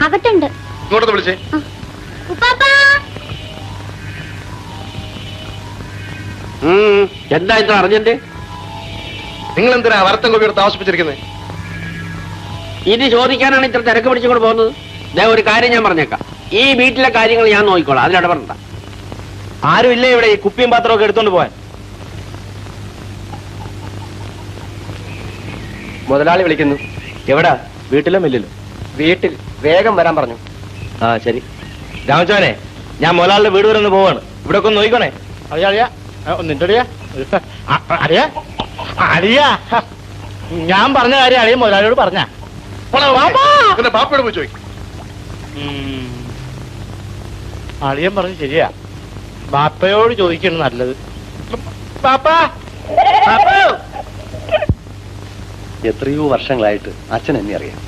അകത്തുണ്ട്. ഇങ്ങോട്ട് വിളിച്ചേ. എന്താ ഇത്ര അറിഞ്ഞിട്ട്? നിങ്ങൾ എന്തിനാ വരത്തം കോപ്പി എടുത്ത് താമസിപ്പിച്ചിരിക്കുന്നത്? ഇത് ചോദിക്കാനാണ് ഇത്ര തിരക്ക് പിടിച്ചുകൊണ്ട് പോകുന്നത്. ഒരു കാര്യം ഞാൻ പറഞ്ഞേക്കാം, ഈ വീട്ടിലെ കാര്യങ്ങൾ ഞാൻ നോക്കിക്കോളാം, അതിലിടപെടണ്ട. ആരും ഇല്ലേ ഇവിടെ ഈ കുപ്പിയും പാത്രമൊക്കെ എടുത്തോണ്ട് പോവാൻ? മുതലാളി വിളിക്കുന്നു. എവിടാ? വീട്ടിലോ മില്ലിലോ? വീട്ടിൽ. വേഗം വരാൻ പറഞ്ഞു. ആ ശരി. രാമച്ചോനെ, ഞാൻ മുതലാളിയുടെ വീട് വരെ ഒന്ന് പോവാണ്. ഇവിടെ ഒക്കെ ഒന്ന് നോക്കണേ. അറിയാ നിന്റെ അറിയാ അറിയാ ഞാൻ പറഞ്ഞ കാര്യം അറിയാം മുതലാളിയോട് പറഞ്ഞ ബാപ്പയോട് പോയി ചോദിക്കും. അളിയൻ പറഞ്ഞു ശരിയാ, ബാപ്പയോട് ചോദിക്കണം നല്ലത്. ബാപ്പാ, എത്രയോ വർഷങ്ങളായിട്ട് അച്ഛൻ എന്നെ അറിയാം.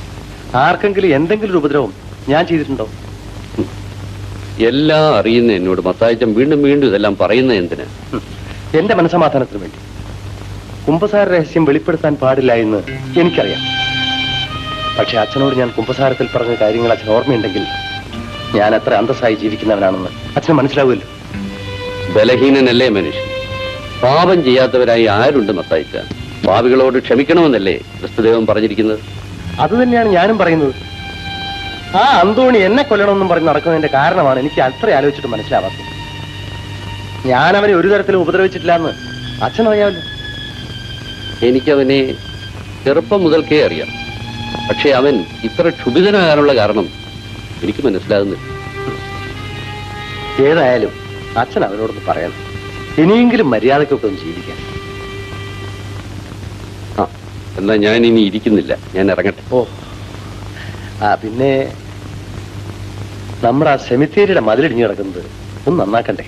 ആർക്കെങ്കിലും എന്തെങ്കിലും ഒരു ഉപദ്രവം ഞാൻ ചെയ്തിട്ടുണ്ടോ? എല്ലാം അറിയുന്ന എന്നോട് മത്തായിച്ചൻ വീണ്ടും വീണ്ടും ഇതെല്ലാം പറയുന്നത് എന്തിന്? എന്റെ മനസ്സമാധാനത്തിന് വേണ്ടി. കുമ്പസാര രഹസ്യം വെളിപ്പെടുത്താൻ പാടില്ല എന്ന് എനിക്കറിയാം. പക്ഷെ അച്ഛനോട് ഞാൻ കുമ്പസാരത്തിൽ പറഞ്ഞ കാര്യങ്ങൾ അച്ഛൻ ഓർമ്മയുണ്ടെങ്കിൽ ഞാൻ എത്ര അന്തസ്സായി ജീവിക്കുന്നവനാണെന്ന് അച്ഛന് മനസ്സിലാവുമല്ലോ. ബലഹീനനല്ലേ മനുഷ്യൻ? പാപം ചെയ്യാത്തവരായി ആരുണ്ട് മത്തായിച്ച? പാപികളോട് ക്ഷമിക്കണമെന്നല്ലേ ക്രിസ്തുദേവൻ പറഞ്ഞിരിക്കുന്നത്? അത് തന്നെയാണ് ഞാനും പറയുന്നത്. ആ അന്തോണി എന്നെ കൊല്ലണമെന്നും പറഞ്ഞ് നടക്കുന്നതിന്റെ കാരണമാണ് എനിക്ക് അത്ര ആലോചിച്ചിട്ട് മനസ്സിലാവാത്തത്. ഞാൻ അവനെ ഒരു തരത്തിലും ഉപദ്രവിച്ചിട്ടില്ല എന്ന് അച്ഛനറിയാമല്ലോ. എനിക്കവനെ ചെറുപ്പം മുതൽക്കേ അറിയാം. പക്ഷെ അവൻ ഇത്ര ക്ഷുഭിതനാകാനുള്ള കാരണം എനിക്ക് മനസ്സിലാകുന്നില്ല. ഏതായാലും അച്ഛൻ അവനോടൊന്ന് പറയണം, ഇനിയെങ്കിലും മര്യാദക്കൊക്കെ ഒന്ന് ജീവിക്കാൻ. ആ എന്നാ ഞാൻ ഇനി ഇരിക്കുന്നില്ല, ഞാൻ ഇറങ്ങട്ടെ. ഓ പിന്നെ നമ്മുടെ ആ സെമിത്തേരിയുടെ മതിലിടിഞ്ഞു കിടക്കുന്നത് ഒന്ന് നന്നാക്കണ്ടേ?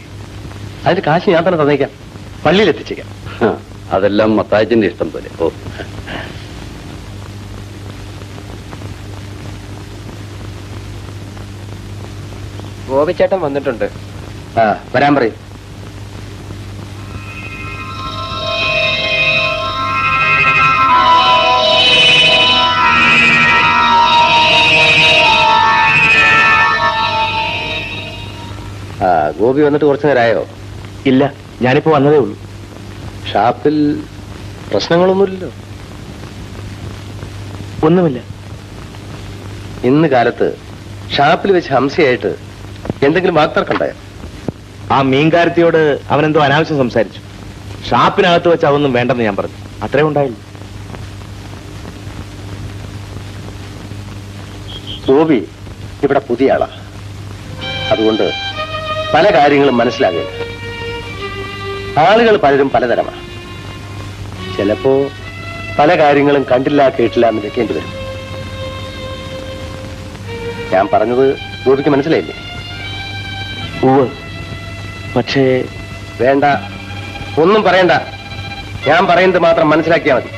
അതിന്റെ കാശ് ഞാൻ തന്നെ തന്നേക്കാം, പള്ളിയിൽ എത്തിച്ചേക്കാം. അതെല്ലാം മത്തായച്ചന്റെ ഇഷ്ടം പോലെ. ഓ ഗോപിച്ചേട്ടൻ വന്നിട്ടുണ്ട്. ആ വരാൻ പറയും. ഗോപി വന്നിട്ട് കുറച്ചു നേരമായോ? ഇല്ല, ഞാനിപ്പോ വന്നതേ ഉള്ളൂ. ഷാപ്പിൽ പ്രശ്നങ്ങളൊന്നുമില്ലല്ലോ? ഒന്നുമില്ല. ഇന്ന് കാലത്ത് ഷാപ്പിൽ വെച്ച് ഹംസയായിട്ട് എന്തെങ്കിലും വാക്തർക്കുണ്ടായോ? ആ മീൻകാരത്തിയോട് അവനെന്തോ അനാവശ്യം സംസാരിച്ചു. ഷാപ്പിനകത്ത് വെച്ച് അതൊന്നും വേണ്ടെന്ന് ഞാൻ പറഞ്ഞു, അത്രേ ഉണ്ടായുള്ളൂ. ഗോപി ഇവിടെ പുതിയ ആളാ, അതുകൊണ്ട് പല കാര്യങ്ങളും മനസ്സിലാകില്ല. ആളുകൾ പലരും പലതരമാണ്. ചിലപ്പോ പല കാര്യങ്ങളും കണ്ടില്ല കേട്ടില്ല എന്ന് വെക്കേണ്ടി വരും. ഞാൻ പറഞ്ഞത് ഗോപിക്ക് മനസ്സിലായില്ലേ? പക്ഷേ വേണ്ട, ഒന്നും പറയണ്ട. ഞാൻ പറയുന്നത് മാത്രം മനസ്സിലാക്കിയാൽ മതി.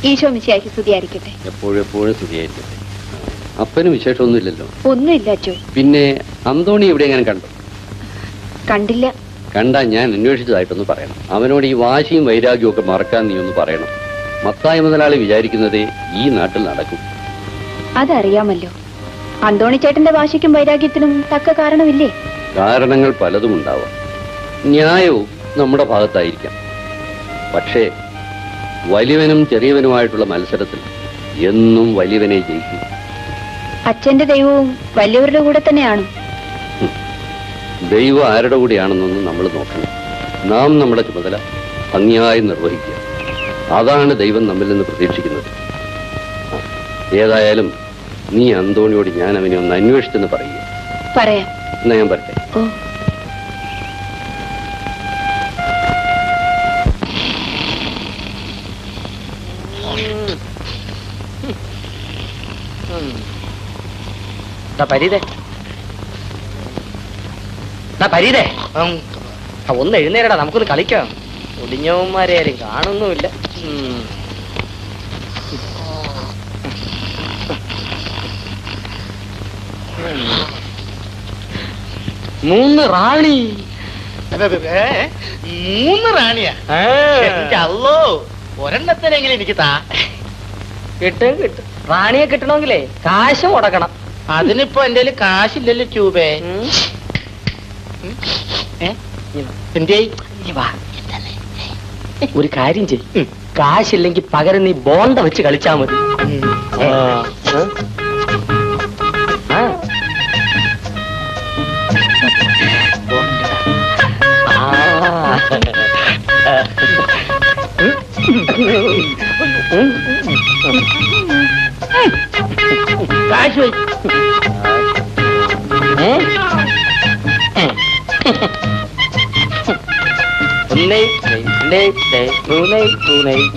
ഈശോ മിശിഹായ്ക്ക് സ്തുതിയായിരിക്കട്ടെ. എപ്പോഴും സ്തുതിയായിരിക്കട്ടെ. അപ്പന് വിശേഷമൊന്നുമില്ലല്ലോ? ഒന്നുമില്ല അച്ചോ. പിന്നെ അന്തോണി എവിടെ എങ്ങനെ കണ്ടു? കണ്ടില്ല. കണ്ടാ ഞാൻ അന്വേഷിച്ചതായിട്ടൊന്ന് പറയണം. അവനോട് ഈ വാശിയും വൈരാഗ്യവും ഒക്കെ മറക്കാൻ നീ ഒന്ന് പറയണം. മത്തായ മുതലാളി വിചാരിക്കുന്നതേ ഈ നാട്ടിൽ നടക്കും. അതറിയാമല്ലോ. അന്തോണി ചേട്ടന്റെ വാശിക്കും വൈരാഗ്യത്തിനും തക്ക കാരണമില്ലേ? കാരണങ്ങൾ പലതും ഉണ്ടാവാം. ന്യായവും നമ്മുടെ ഭാഗത്തായിരിക്കാം. പക്ഷേ വലിയവനും ചെറിയവനുമായിട്ടുള്ള മത്സരത്തിൽ എന്നും വലിയവനെ ജയിക്കും. അച്ഛന്റെ ദൈവവും വലിയവരുടെ കൂടെ തന്നെയാണ്. ദൈവം ആരുടെ കൂടെയാണെന്നൊന്നും നമ്മൾ നോക്കണം. നാം നമ്മുടെ ചുമതല ഭംഗിയായി നിർവഹിക്കുക. അതാണ് ദൈവം നമ്മിൽ നിന്ന് പ്രതീക്ഷിക്കുന്നത്. ഏതായാലും നീ അന്തോണിയോട് ഞാൻ അവനെ ഒന്ന് അന്വേഷിച്ചെന്ന് പറയുക. പറയാം. എന്നാ ഞാൻ പറട്ടെ. പരീതേ പരീതേ ഒന്ന് എഴുന്നേരടാ, നമുക്കൊന്ന് കളിക്കാം. ഒടിഞ്ഞവന്മാരെ ആരും കാണുന്നുമില്ല. മൂന്ന് റാണി. 3 റാണിയാ? അല്ലോ, ഒരെണ്ണത്തിനെങ്കിലും എനിക്ക് താ. കിട്ടും കിട്ടും. റാണിയെ കിട്ടണമെങ്കിലേ കാശ് മുടക്കണം. അതിനിപ്പോ എന്റെ കാശില്ലല്ലോ ട്യൂബേ. എന്തേ? ഒരു കാര്യം ചെയ്യും, കാശില്ലെങ്കിൽ പകരം നീ ബോണ്ട വെച്ച് കളിച്ചാ മതി. കാശ്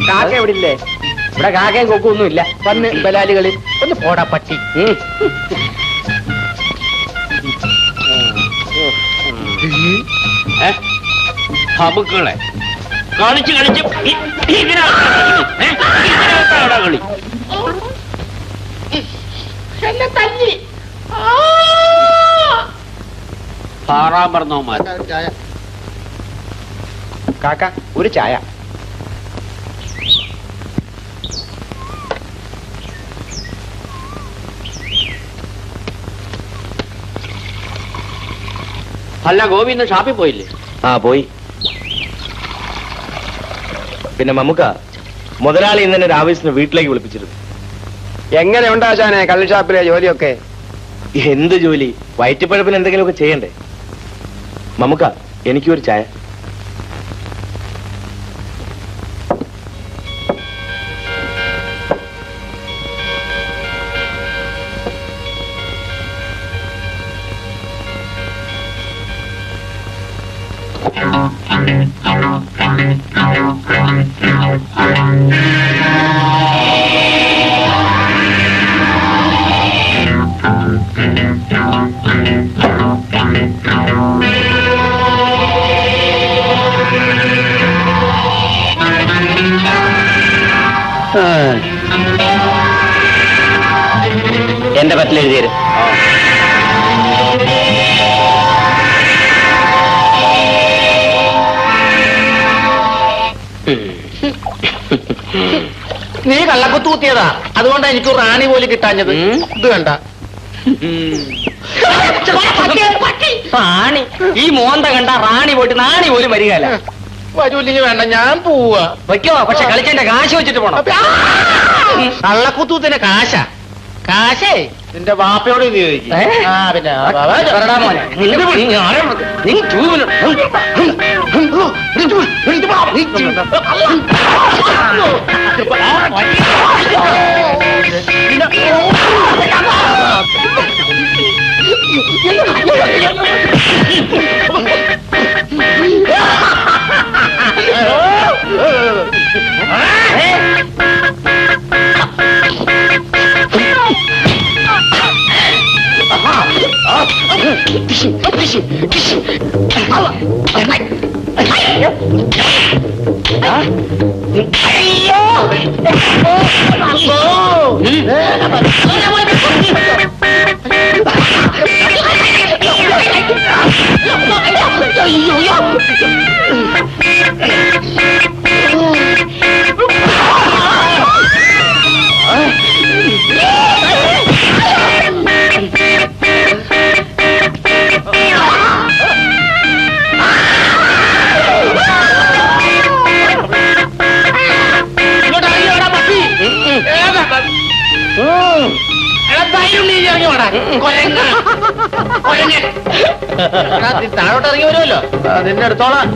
കാക്ക എവിടെ ഇല്ലേ? ഇവിടെ കാക്കയും കൊക്കൊന്നും ഇല്ല. വന്ന് ബലാലികളിൽ ഒന്ന് പോടാ പട്ടി. നമുക്കളെ കളിച്ച് കളിച്ച് കളി എന്നെ തല്ലി. പാറാൻ പറഞ്ഞോമാർ. കാക്ക ഒരു ചായ. അല്ല, ഗോപി ഇന്ന് ഷാപ്പിൽ പോയില്ലേ? പോയി. പിന്നെ മമ്മുക്ക, മുതലാളി ഇന്നെ ഒരു ആവേശത്തിന് വീട്ടിലേക്ക് വിളിപ്പിച്ചിരുന്നു. എങ്ങനെ ഉണ്ടാശാനെ കള്ള് ഷാപ്പിലെ ജോലിയൊക്കെ? എന്ത് ജോലി? വയറ്റിപ്പഴപ്പിന് എന്തെങ്കിലുമൊക്കെ ചെയ്യണ്ടേ? മമ്മുക്ക, എനിക്കൊരു ചായ. എന്റെ പറ്റിലെഴുതിയത് നീ കള്ളക്കുത്തു കുത്തിയതാ, അതുകൊണ്ടാ എനിക്ക് റാണി പോലും കിട്ടാഞ്ഞത്. ഇത് വേണ്ട. റാണി ഈ മോന്ത കണ്ട റാണി പോയിട്ട് നാണി പോലും വരികയല്ല. വരൂല്ലെങ്കിൽ വേണ്ട, ഞാൻ പോവാ. വയ്ക്കോ, പക്ഷെ കളിച്ചെന്റെ കാശ് വെച്ചിട്ട് പോണം. കള്ളക്കുത്തൂത്തിന് കാശാ? കാശേ നിന്റെ വാപ്പയോട് ചോദിക്കും. പിന്നെ താഴോട്ട് ഇറങ്ങി വരുമല്ലോ, നിന്റെ അടുത്തോളാം.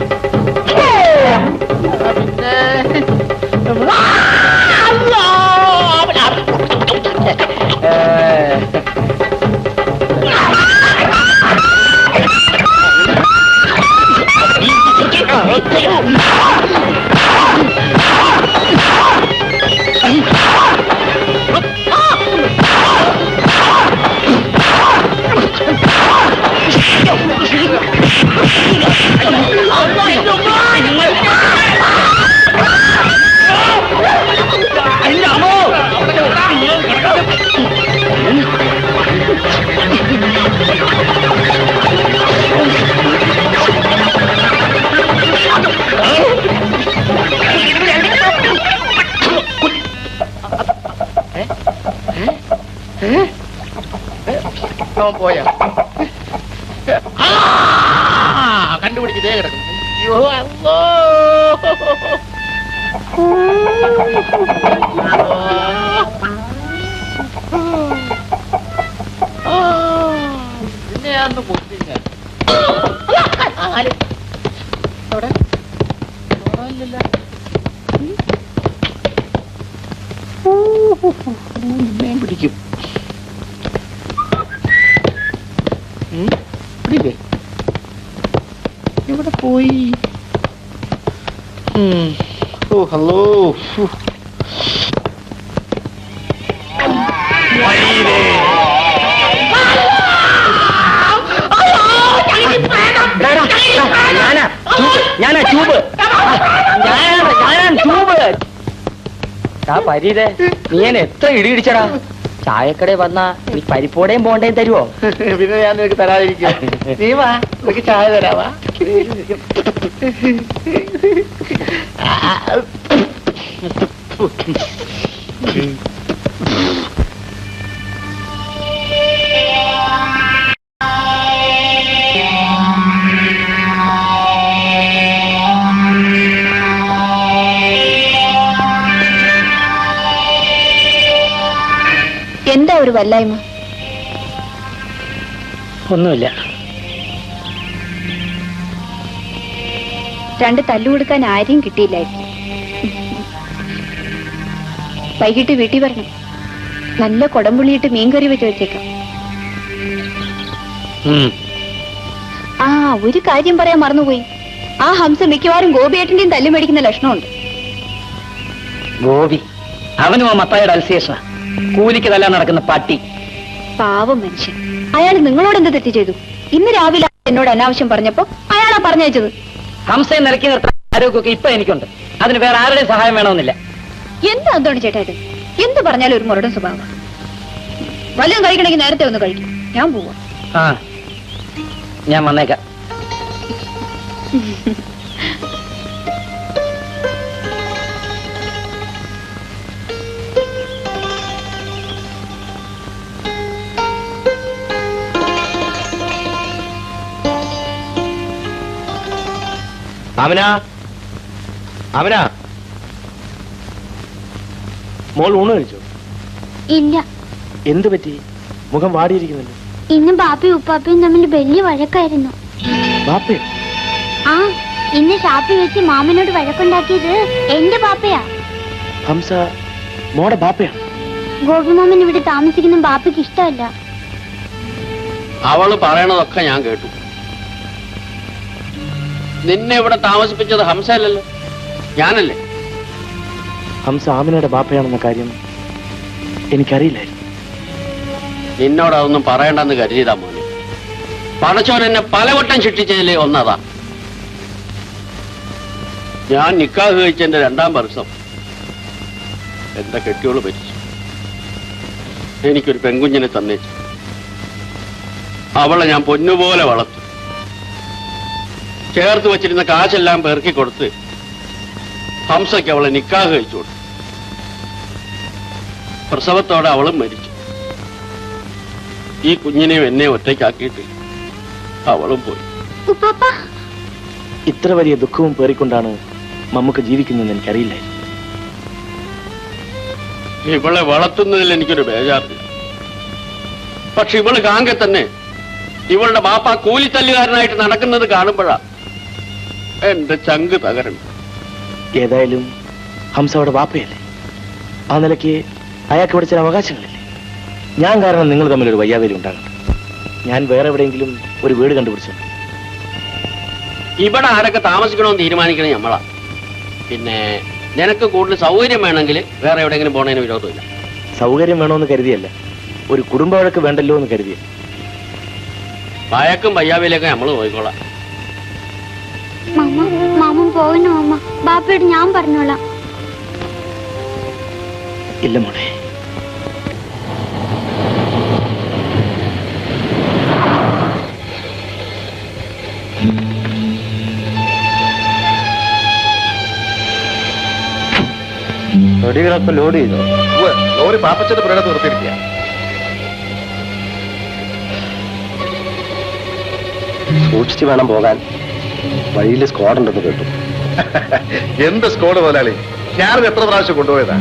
അവൻ പോയാ കണ്ടുപിടിച്ചതേ കിടക്കുന്നു. അയ്യോ അല്ലോ പിന്നെയാന്ന് കൊത്തില്ല പിടിക്കും പിടിക്കേ ഇവിടെ പോയി ഓ ഹലോ ഞാനാ ട്യൂബ് ട്യൂബ് പരീതേ നീ എന്നെ എത്ര ഇടിയിടിച്ചടാ ചായക്കട വന്നാ നീ പരിപ്പോടെയും ബോണ്ടയും തരുവോ? പിന്നെ ഞാൻ നിനക്ക് തരാതിരിക്കും. നീ വാ, നിനക്ക് ചായ തരാവാ. എന്താ ഒരു വല്ലായ്മ? ഒന്നുമില്ല. രണ്ട് തല്ലുകൊടുക്കാൻ ആരെയും കിട്ടിയില്ലായിരുന്നു. വൈകിട്ട് വീട്ടിൽ വരണം. നല്ല കൊടംപുളിയിട്ട് മീൻകറി വെച്ച് വെച്ചേക്കാം. ആ ഒരു കാര്യം പറയാൻ മറന്നുപോയി. ആ ഹംസ മിക്കവാറും ഗോപിയേട്ടന്റെയും തല്ലു മേടിക്കുന്ന ലക്ഷണമുണ്ട്. ഗോപി അവനും ആ മത്തായുടെ അൽസേഷ കൂലിക്ക് തല്ലാൻ നടക്കുന്ന പട്ടി. പാവം മനുഷ്യൻ. അയാൾ നിങ്ങളോട് എന്ത് തെറ്റ് ചെയ്തു? ഇന്ന് രാവിലെ എന്നോട് അനാവശ്യം പറഞ്ഞപ്പോ അയാളാ പറഞ്ഞയച്ചത്. ഹംസയെ നിലയ്ക്ക് നിർത്താൻ ആരോഗ്യമൊക്കെ ഇപ്പൊ എനിക്കുണ്ട്. അതിന് വേറെ ആരുടെയും സഹായം വേണമെന്നില്ല. എന്താ എന്തോണ് ചേട്ടാ ഇത്? എന്ത് പറഞ്ഞാലും ഒരു മുരടും സ്വഭാവം. വല്ലതും കഴിക്കണമെങ്കിൽ നേരത്തെ ഒന്ന് കഴിക്കും. ഞാൻ പോവാ. ആ ഞാൻ വന്നേക്കാം. ആമിന, ആമിന, മോൾ ഊണ് കഴിച്ചോ? ഇല്ല. എന്ത് പറ്റി? മുഖം വാടിയിരിക്കുന്നുണ്ട്. ഇന്ന് ബാപ്പയും ഉപ്പാപ്പയും തമ്മിൽ വലിയ വഴക്കായിരുന്നു. ബാപ്പയോ? ആ ഇന്ന് ഷാപ്പിൽ വെച്ച് മാമനോട് വഴക്കുണ്ടാക്കിയത് എന്റെ ബാപ്പയാ. ഹംസ മോടെ ബാപ്പയാ? ഗോപിമാമൻ ഇവിടെ താമസിക്കുന്ന ബാപ്പയ്ക്ക് ഇഷ്ടമല്ല. അവള് പറയണതൊക്കെ ഞാൻ കേട്ടു. നിന്നെ ഇവിടെ താമസിപ്പിച്ചത് ഹംസയല്ലല്ലോ, ഞാനല്ലേ. ഹംസ ആമിനയുടെ ബാപ്പയാണെന്ന കാര്യം എനിക്കറിയില്ലായിരുന്നു. നിന്നോട് അതൊന്നും പറയണ്ടെന്ന് കരുതിയതാ മോനെ. പടച്ചോൻ എന്നെ പലവട്ടം ശിക്ഷിച്ചതിലേ ഒന്നതാ. ഞാൻ നിക്കാഹ് കഴിച്ചെന്റെ 2-ാം വർഷം എന്റെ കെട്ടിയോള് മരിച്ചു. എനിക്കൊരു പെൺകുഞ്ഞിനെ തന്നേച്ചു. അവളെ ഞാൻ പൊന്നുപോലെ വളർത്തു. ചേർത്ത് വച്ചിരുന്ന കാശെല്ലാം പെറുക്കി കൊടുത്ത് ഹംസയ്ക്ക് അവളെ നിക്കാഹ് കഴിച്ചു കൊടുത്തു. പ്രസവത്തോടെ അവളും മരിച്ചു. ഈ കുഞ്ഞിനെയും എന്നെ ഒറ്റയ്ക്കാക്കിയിട്ട് അവളും പോയി. ഇത്ര വലിയ ദുഃഖവും പേറിക്കൊണ്ടാണ് നമുക്ക് ജീവിക്കുന്നതെന്ന് എനിക്കറിയില്ലായിരുന്നു. ഇവളെ വളർത്തുന്നതിൽ എനിക്കൊരു ബേജാറില്ല. പക്ഷെ ഇവള് കാങ്കെ തന്നെ ഇവളുടെ ബാപ്പ കൂലിത്തല്ലുകാരനായിട്ട് നടക്കുന്നത് കാണുമ്പോഴാ എന്റെ ചങ്ക് തകരണം. ഏതായാലും ഹംസ അവിടെ ബാപ്പയല്ലേ. ആ നിലയ്ക്ക് അയാൾക്ക് ഇവിടെ ചില അവകാശങ്ങളില്ലേ. ഞാൻ കാരണം നിങ്ങൾ തമ്മിലൊരു വയ്യാവേലി ഉണ്ടാകണം. ഞാൻ വേറെ എവിടെയെങ്കിലും ഒരു വീട് കണ്ടുപിടിച്ചു. ഇവിടെ ആരൊക്കെ താമസിക്കണമെന്ന് തീരുമാനിക്കണേ നമ്മളാ. പിന്നെ നിനക്ക് കൂടുതൽ സൗകര്യം വേണമെങ്കിൽ വേറെ എവിടെയെങ്കിലും പോണതിന് വിരോധമില്ല. സൗകര്യം വേണമെന്ന് കരുതിയല്ല, ഒരു കുടുംബ വഴക്ക് വേണ്ടല്ലോ എന്ന് കരുതിയ. വയക്കും വയ്യാവേലിയൊക്കെ നമ്മൾ പോയിക്കോളാം. മാമൻ പോകണോ അമ്മ? ബാപ്പയോട് ഞാൻ പറഞ്ഞോളാം. ഇല്ല മോളെ, തൊടികളൊക്കെ ലോഡ് ചെയ്തോ? ലോറി പാപ്പച്ചന്റെ പുരയിടത്ത് നിർത്തിയിരിക്കുക. സൂക്ഷിച്ചു വേണം പോകാൻ. വഴിയിൽ സ്ക്വാഡ് ഉണ്ടെന്ന് കേട്ടു. എന്ത് സ്കോഡ് മുതലാളി? ഞാൻ എത്ര പ്രാവശ്യം കൊണ്ടുപോയതാ.